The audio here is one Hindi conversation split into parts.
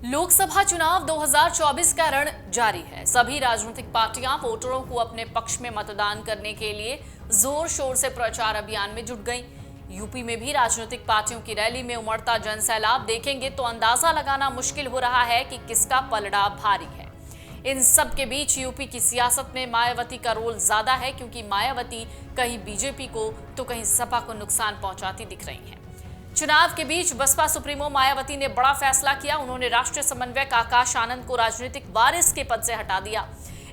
लोकसभा चुनाव 2024 का रण जारी है। सभी राजनीतिक पार्टियां वोटरों को अपने पक्ष में मतदान करने के लिए जोर शोर से प्रचार अभियान में जुट गईं। यूपी में भी राजनीतिक पार्टियों की रैली में उमड़ता जनसैलाब देखेंगे तो अंदाजा लगाना मुश्किल हो रहा है कि किसका पलड़ा भारी है। इन सब के बीच यूपी की सियासत में मायावती का रोल ज्यादा है, क्योंकि मायावती कहीं बीजेपी को तो कहीं सपा को नुकसान पहुंचाती दिख रही हैं। चुनाव के बीच बसपा सुप्रीमो मायावती ने बड़ा फैसला किया। उन्होंने राष्ट्रीय समन्वयक आकाश आनंद को राजनीतिक वारिस के पद से हटा दिया।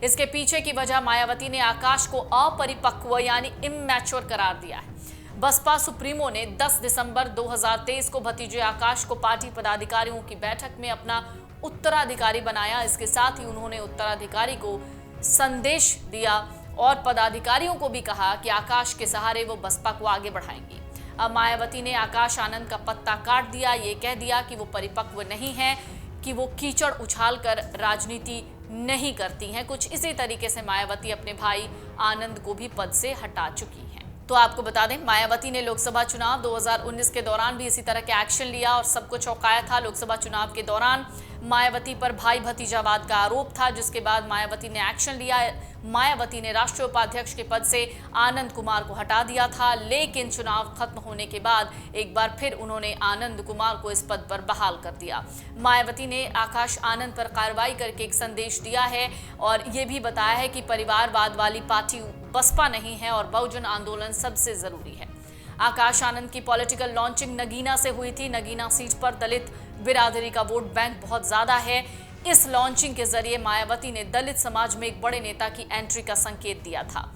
इसके पीछे की वजह मायावती ने आकाश को अपरिपक्व यानी इमैच्योर करार दिया है। बसपा सुप्रीमो ने 10 दिसंबर 2023 को भतीजे आकाश को पार्टी पदाधिकारियों की बैठक में अपना उत्तराधिकारी बनाया। इसके साथ ही उन्होंने उत्तराधिकारी को संदेश दिया और पदाधिकारियों को भी कहा कि आकाश के सहारे वो बसपा को आगे बढ़ाएंगी। अब मायावती ने आकाश आनंद का पत्ता काट दिया, ये कह दिया कि वो परिपक्व नहीं है, कि वो कीचड़ उछालकर राजनीति नहीं करती हैं। कुछ इसी तरीके से मायावती अपने भाई आनंद को भी पद से हटा चुकी हैं। तो आपको बता दें, मायावती ने लोकसभा चुनाव 2019 के दौरान भी इसी तरह के एक्शन लिया और सबको चौंकाया था। लोकसभा चुनाव के दौरान मायावती पर भाई भतीजावाद का आरोप था, जिसके बाद मायावती ने एक्शन लिया। मायावती ने राष्ट्रीय उपाध्यक्ष के पद से आनंद कुमार को हटा दिया था, लेकिन चुनाव खत्म होने के बाद एक बार फिर उन्होंने आनंद कुमार को इस पद पर बहाल कर दिया। मायावती ने आकाश आनंद पर कार्रवाई करके एक संदेश दिया है और ये भी बताया है कि परिवारवाद वाली पार्टी बसपा नहीं है और बहुजन आंदोलन सबसे जरूरी है। आकाश आनंद की पॉलिटिकल लॉन्चिंग नगीना से हुई थी। नगीना सीट पर दलित बिरादरी का वोट बैंक बहुत ज्यादा है। इस लॉन्चिंग के जरिए मायावती ने दलित समाज में एक बड़े नेता की एंट्री का संकेत दिया था।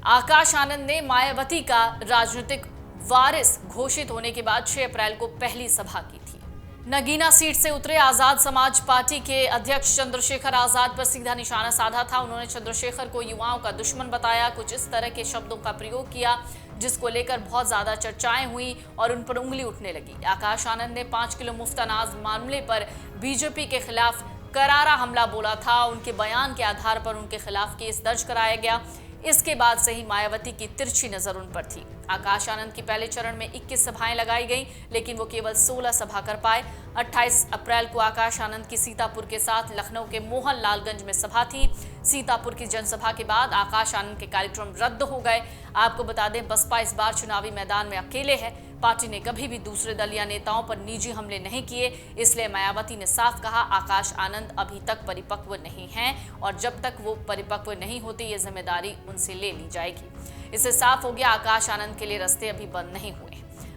आकाश आनंद ने मायावती का राजनीतिक वारिस घोषित होने के बाद 6 अप्रैल को पहली सभा की थी। नगीना सीट से उतरे आजाद समाज पार्टी के अध्यक्ष चंद्रशेखर आजाद पर सीधा निशाना साधा था। उन्होंने चंद्रशेखर को युवाओं का दुश्मन बताया, कुछ इस तरह के शब्दों का प्रयोग किया जिसको लेकर बहुत ज्यादा चर्चाएं हुई और उन पर उंगली उठने लगी। आकाश आनंद ने 5 किलो मुफ्त अनाज मामले पर बीजेपी के खिलाफ करारा हमला बोला था। उनके बयान के आधार पर उनके खिलाफ केस दर्ज कराया गया। इसके बाद से ही मायावती की तिरछी नजर उन पर थी। आकाश आनंद की पहले चरण में 21 सभाएं लगाई गईं, लेकिन वो केवल 16 सभा कर पाए। 28 अप्रैल को आकाश आनंद की सीतापुर के साथ लखनऊ के मोहन लालगंज में सभा थी। सीतापुर की जनसभा के बाद आकाश आनंद के कार्यक्रम रद्द हो गए। आपको बता दें, बसपा इस बार चुनावी मैदान में अकेले है। पार्टी ने कभी भी दूसरे दल या नेताओं पर निजी हमले नहीं किए, इसलिए मायावती ने साफ कहा आकाश आनंद अभी तक परिपक्व नहीं हैं और जब तक वो परिपक्व नहीं होते ये जिम्मेदारी उनसे ले ली जाएगी। इससे साफ हो गया आकाश आनंद के लिए रास्ते अभी बंद नहीं हुए।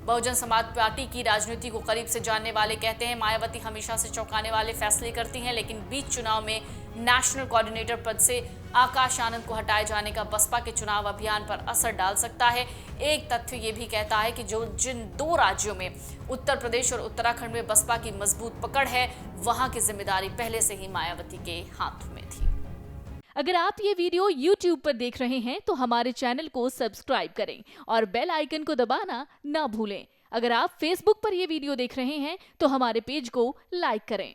बहुजन समाज पार्टी की राजनीति को करीब से जानने वाले कहते हैं मायावती हमेशा से चौंकाने वाले फैसले करती हैं, लेकिन बीच चुनाव में नेशनल कोऑर्डिनेटर पद से आकाश आनंद को हटाए जाने का बसपा के चुनाव अभियान पर असर डाल सकता है। एक तथ्य ये भी कहता है कि जिन 2 राज्यों में उत्तर प्रदेश और उत्तराखंड में बसपा की मजबूत पकड़ है, वहां की जिम्मेदारी पहले से ही मायावती के हाथों में थी। अगर आप ये वीडियो YouTube पर देख रहे हैं तो हमारे चैनल को सब्सक्राइब करें और बेल आइकन को दबाना ना भूलें। अगर आप Facebook पर ये वीडियो देख रहे हैं तो हमारे पेज को लाइक करें।